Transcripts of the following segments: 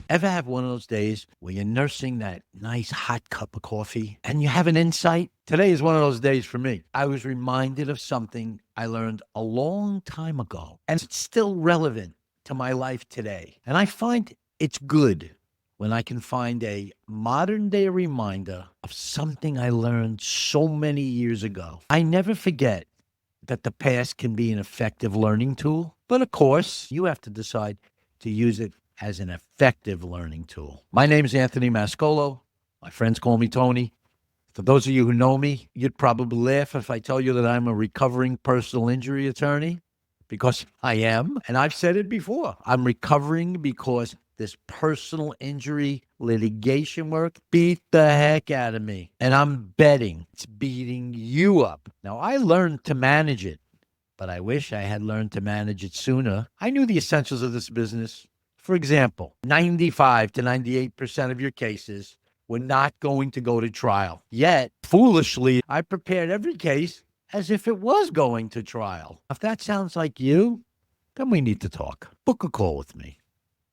Ever have one of those days where you're nursing that nice hot cup of coffee and you have an insight? Today is one of those days for me. I was reminded of something I learned a long time ago, and it's still relevant to my life today. And I find it's good when I can find a modern day reminder of something I learned so many years ago. I never forget that the past can be an effective learning tool, but of course, you have to decide to use it as an effective learning tool. My name is Anthony Mascolo. My friends call me Tony. For those of you who know me, you'd probably laugh if I tell you that I'm a recovering personal injury attorney, because I am. And I've said it before. I'm recovering because this personal injury litigation work beat the heck out of me. And I'm betting it's beating you up. Now, I learned to manage it, but I wish I had learned to manage it sooner. I knew the essentials of this business. For example, 95 to 98% of your cases were not going to go to trial. Yet, foolishly, I prepared every case as if it was going to trial. If that sounds like you, then we need to talk. Book a call with me.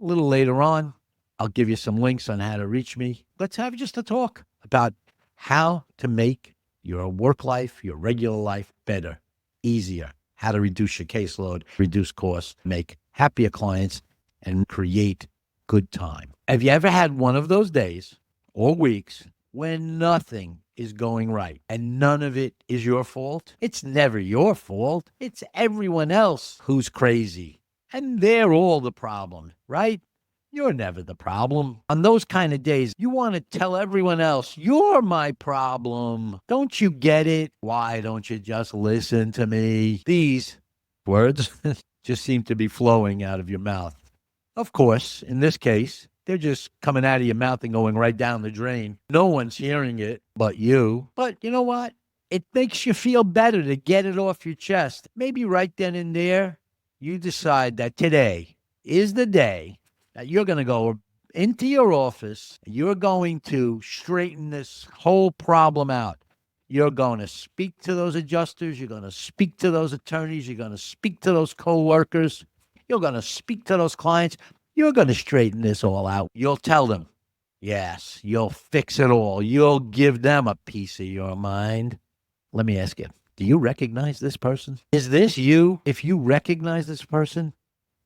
A little later on, I'll give you some links on how to reach me. Let's have just a talk about how to make your work life, your regular life better, easier, how to reduce your caseload, reduce costs, make happier clients, and create good time. Have you ever had one of those days or weeks when nothing is going right and none of it is your fault? It's never your fault. It's everyone else who's crazy. And they're all the problem, right? You're never the problem. On those kind of days, you want to tell everyone else, you're my problem. Don't you get it? Why don't you just listen to me? These words just seem to be flowing out of your mouth. Of course, in this case, they're just coming out of your mouth and going right down the drain. No one's hearing it but you. But you know what? It makes you feel better to get it off your chest. Maybe right then and there, you decide that today is the day that you're going to go into your office. You're going to straighten this whole problem out. You're going to speak to those adjusters. You're going to speak to those attorneys. You're going to speak to those coworkers. You're going to speak to those clients. You're going to straighten this all out. You'll tell them, yes, you'll fix it all. You'll give them a piece of your mind. Let me ask you, do you recognize this person? Is this you? If you recognize this person,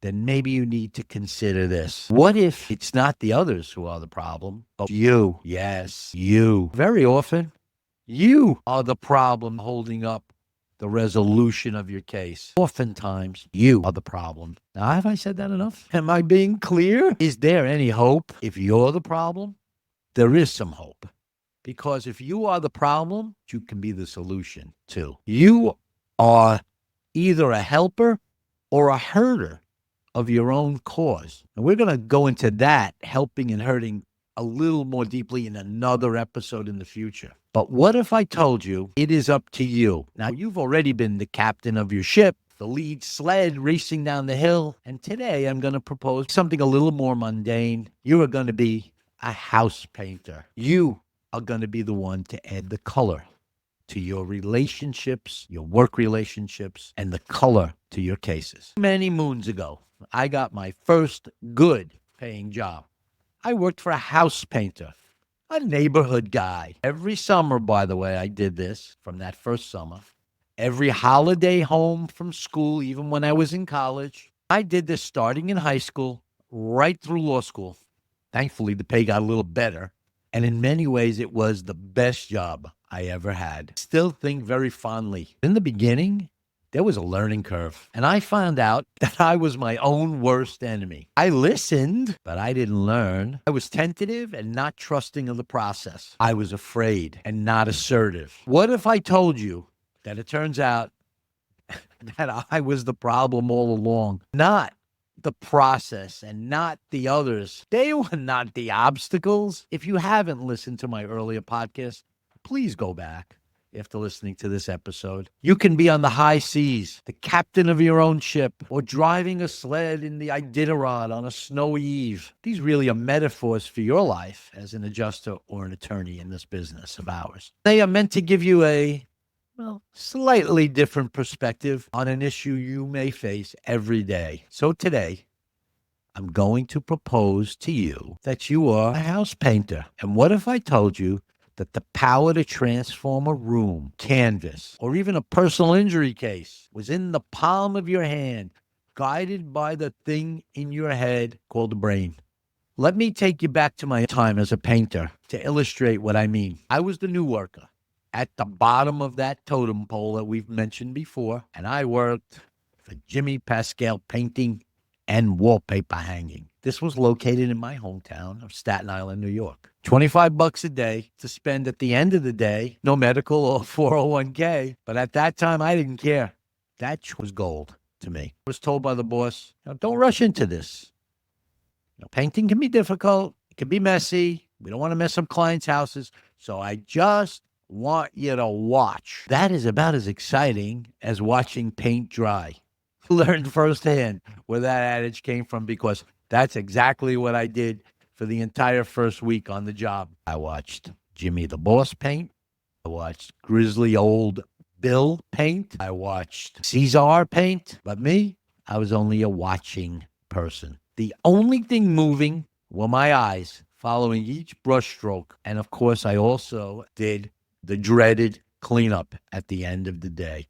then maybe you need to consider this. What if it's not the others who are the problem, but you? Yes, you. Very often, you are the problem holding up the resolution of your case. Oftentimes, you are the problem. Now, have I said that enough? Am I being clear? Is there any hope if you're the problem? There is some hope. Because if you are the problem, you can be the solution too. You are either a helper or a herder of your own cause. And we're going to go into that, helping and hurting, a little more deeply in another episode in the future. But what if I told you it is up to you? Now, you've already been the captain of your ship, the lead sled racing down the hill. And today I'm going to propose something a little more mundane. You are going to be a house painter. You are going to be the one to add the color to your relationships, your work relationships, and the color to your cases. Many moons ago, I got my first good paying job. I worked for a house painter, a neighborhood guy. Every summer, by the way, I did this from that first summer. Every holiday home from school, even when I was in college. I did this starting in high school, right through law school. Thankfully, the pay got a little better. And in many ways, it was the best job I ever had. Still think very fondly. In the beginning, there was a learning curve. And I found out that I was my own worst enemy. I listened, but I didn't learn. I was tentative and not trusting of the process. I was afraid and not assertive. What if I told you that it turns out that I was the problem all along? Not the process and not the others. They were not the obstacles. If you haven't listened to my earlier podcast, please go back after listening to this episode. You can be on the high seas, the captain of your own ship, or driving a sled in the Iditarod on a snowy eve. These really are metaphors for your life as an adjuster or an attorney in this business of ours. They are meant to give you a slightly different perspective on an issue you may face every day. So today, I'm going to propose to you that you are a house painter. And what if I told you that the power to transform a room, canvas, or even a personal injury case was in the palm of your hand, guided by the thing in your head called the brain? Let me take you back to my time as a painter to illustrate what I mean. I was the new worker at the bottom of that totem pole that we've mentioned before, and I worked for Jimmy Pascal Painting and Wallpaper Hanging. This was located in my hometown of Staten Island, New York. $25 a day to spend at the end of the day, no medical or 401k. But at that time, I didn't care. That was gold to me. I was told by the boss, don't rush into this. Painting can be difficult. It can be messy. We don't want to mess up clients' houses. So I just want you to watch. That is about as exciting as watching paint dry. Learned firsthand where that adage came from, because that's exactly what I did for the entire first week on the job. I watched Jimmy the Boss paint. I watched Grizzly Old Bill paint. I watched Cesar paint. But me, I was only a watching person. The only thing moving were my eyes, following each brush stroke. And of course, I also did the dreaded cleanup at the end of the day.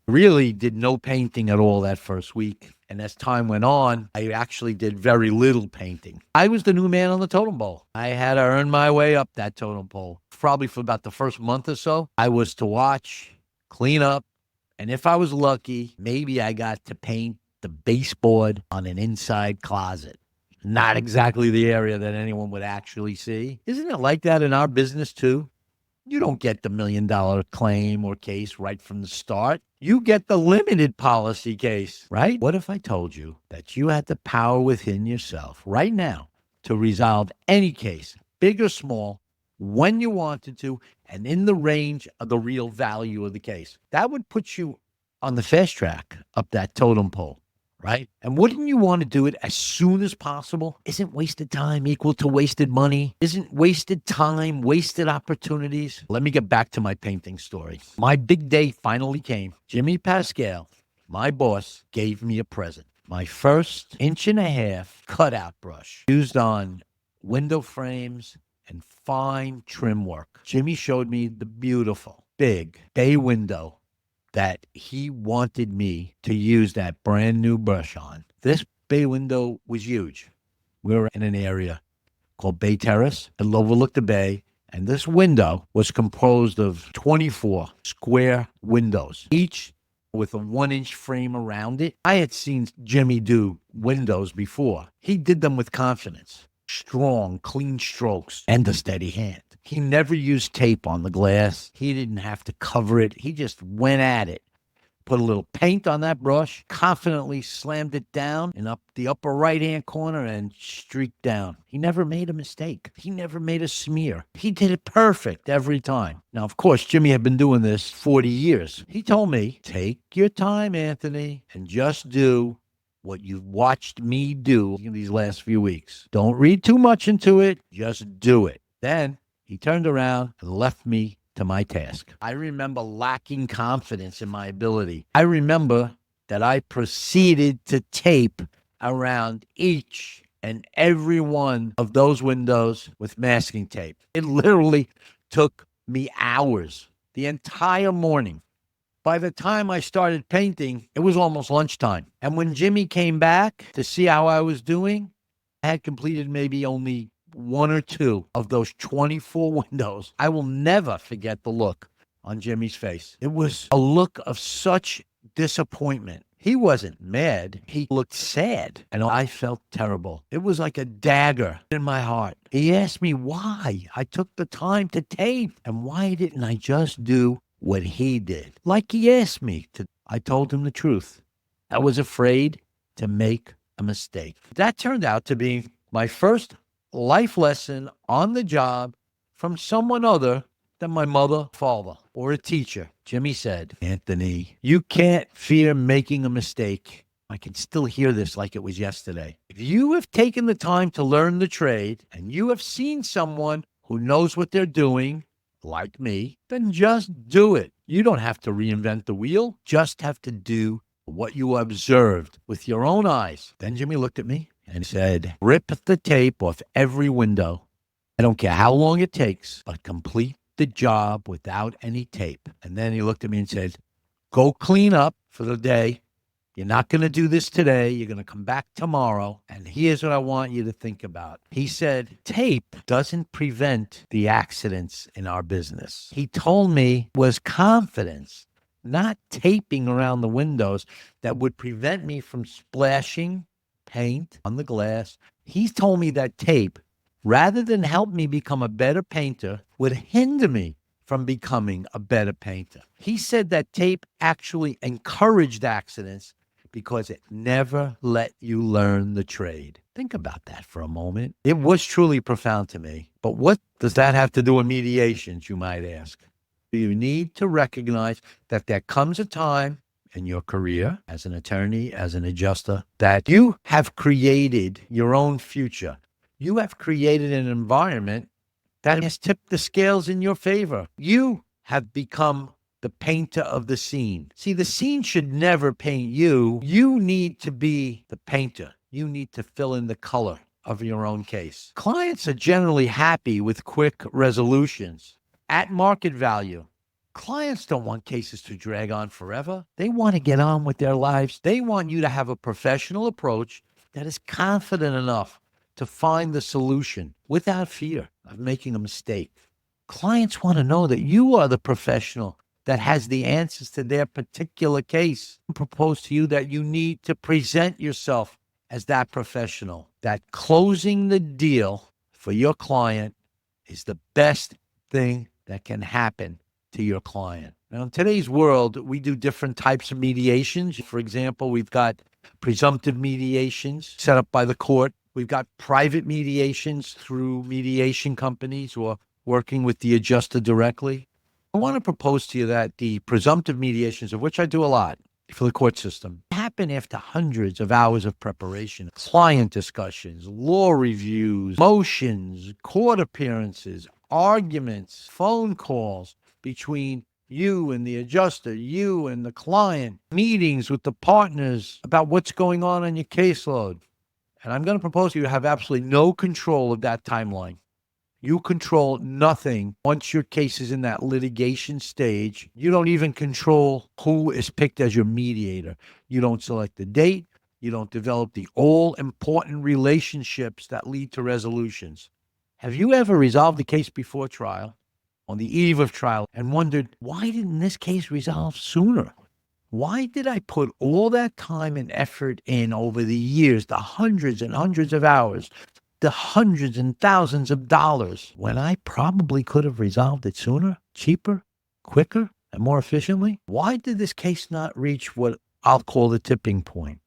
Really did no painting at all that first week. And as time went on, I actually did very little painting. I was the new man on the totem pole. I had to earn my way up that totem pole. Probably for about the first month or so, I was to watch, clean up, and if I was lucky, maybe I got to paint the baseboard on an inside closet. Not exactly the area that anyone would actually see. Isn't it like that in our business too? You don't get the $1 million claim or case right from the start. You get the limited policy case, right? What if I told you that you had the power within yourself right now to resolve any case, big or small, when you wanted to, and in the range of the real value of the case? That would put you on the fast track up that totem pole, right? And wouldn't you want to do it as soon as possible? Isn't wasted time equal to wasted money? Isn't wasted time wasted opportunities? Let me get back to my painting story. My big day finally came. Jimmy Pascal, my boss, gave me a present. My first 1.5-inch cutout brush used on window frames and fine trim work. Jimmy showed me the beautiful, big bay window that he wanted me to use that brand new brush on. This bay window was huge. We were in an area called Bay Terrace. It overlooked the bay, and this window was composed of 24 square windows, each with a 1-inch frame around it. I had seen Jimmy do windows before. He did them with confidence, strong, clean strokes, and a steady hand. He never used tape on the glass. He didn't have to cover it. He just went at it. Put a little paint on that brush, confidently slammed it down in the upper right-hand corner and streaked down. He never made a mistake. He never made a smear. He did it perfect every time. Now, of course, Jimmy had been doing this 40 years. He told me, take your time, Anthony, and just do what you've watched me do in these last few weeks. Don't read too much into it. Just do it. Then he turned around and left me to my task. I remember lacking confidence in my ability. I remember that I proceeded to tape around each and every one of those windows with masking tape. It literally took me hours, the entire morning. By the time I started painting, it was almost lunchtime. And when Jimmy came back to see how I was doing, I had completed maybe only 1 or 2 of those 24 windows. I will never forget the look on Jimmy's face. It was a look of such disappointment. He wasn't mad. He looked sad, and I felt terrible. It was like a dagger in my heart. He asked me why I took the time to tape, and why didn't I just do what he did, like he asked me to. I told him the truth. I was afraid to make a mistake. That turned out to be my first life lesson on the job from someone other than my mother, father, or a teacher. Jimmy said, Anthony, you can't fear making a mistake. I can still hear this like it was yesterday. If you have taken the time to learn the trade and you have seen someone who knows what they're doing, like me, then just do it. You don't have to reinvent the wheel. Just have to do what you observed with your own eyes. Then Jimmy looked at me. and said, rip the tape off every window. I don't care how long it takes, but complete the job without any tape. And then he looked at me and said, go clean up for the day. You're not going to do this today. You're going to come back tomorrow. And here's what I want you to think about. He said, tape doesn't prevent the accidents in our business. He told me it was confidence, not taping around the windows, that would prevent me from splashing paint on the glass. He told me that tape, rather than help me become a better painter, would hinder me from becoming a better painter. He said that tape actually encouraged accidents because it never let you learn the trade. Think about that for a moment. It was truly profound to me. But what does that have to do with mediations, you might ask? You need to recognize that there comes a time in your career as an attorney, as an adjuster, that you have created your own future. You have created an environment that has tipped the scales in your favor. You have become the painter of the scene. See, the scene should never paint you. You need to be the painter. You need to fill in the color of your own case. Clients are generally happy with quick resolutions at market value. Clients don't want cases to drag on forever. They want to get on with their lives. They want you to have a professional approach that is confident enough to find the solution without fear of making a mistake. Clients want to know that you are the professional that has the answers to their particular case. I propose to you that you need to present yourself as that professional, that closing the deal for your client is the best thing that can happen to your client. Now, in today's world, we do different types of mediations. For example, we've got presumptive mediations set up by the court. We've got private mediations through mediation companies who are working with the adjuster directly. I want to propose to you that the presumptive mediations, of which I do a lot for the court system, happen after hundreds of hours of preparation, client discussions, law reviews, motions, court appearances, arguments, phone calls between you and the adjuster, you and the client, meetings with the partners about what's going on your caseload. And I'm going to propose to you have absolutely no control of that timeline. You control nothing once your case is in that litigation stage. You don't even control who is picked as your mediator. You don't select the date. You don't develop the all-important relationships that lead to resolutions. Have you ever resolved the case before trial, on the eve of trial, and wondered, why didn't this case resolve sooner? Why did I put all that time and effort in over the years, the hundreds and hundreds of hours, the hundreds and thousands of dollars, when I probably could have resolved it sooner, cheaper, quicker, and more efficiently? Why did this case not reach what I'll call the tipping point,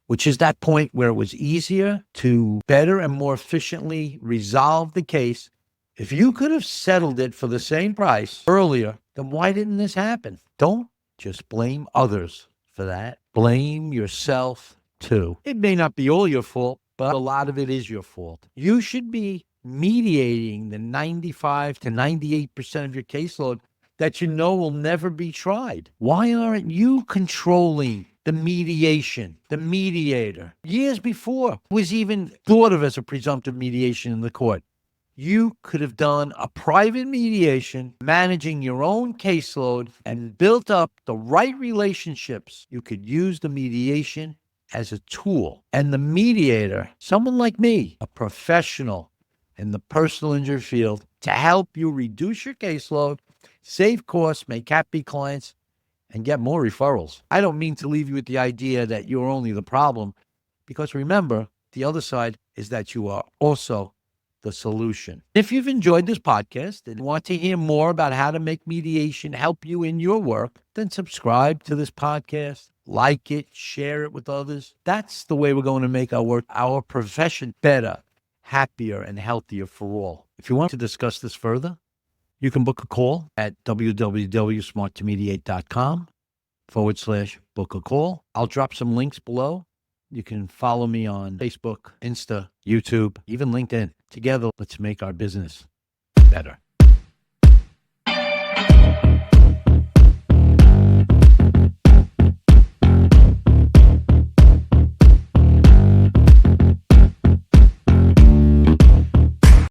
which is that point where it was easier to better and more efficiently resolve the case? If you could have settled it for the same price earlier, then why didn't this happen? Don't just blame others for that. Blame yourself too. It may not be all your fault, but a lot of it is your fault. You should be mediating the 95 to 98% of your caseload that you know will never be tried. Why aren't you controlling the mediation, the mediator? Years before it was even thought of as a presumptive mediation in the court, you could have done a private mediation, managing your own caseload, and built up the right relationships. You could use the mediation as a tool. And the mediator, someone like me, a professional in the personal injury field, to help you reduce your caseload, save costs, make happy clients, and get more referrals. I don't mean to leave you with the idea that you're only the problem, because remember, the other side is that you are also the solution. If you've enjoyed this podcast and want to hear more about how to make mediation help you in your work, then subscribe to this podcast, like it, share it with others. That's the way we're going to make our work, our profession better, happier, and healthier for all. If you want to discuss this further, you can book a call at www.smarttomediate.com/book a call. I'll drop some links below. You can follow me on Facebook, Insta, YouTube, even LinkedIn. Together, let's make our business better.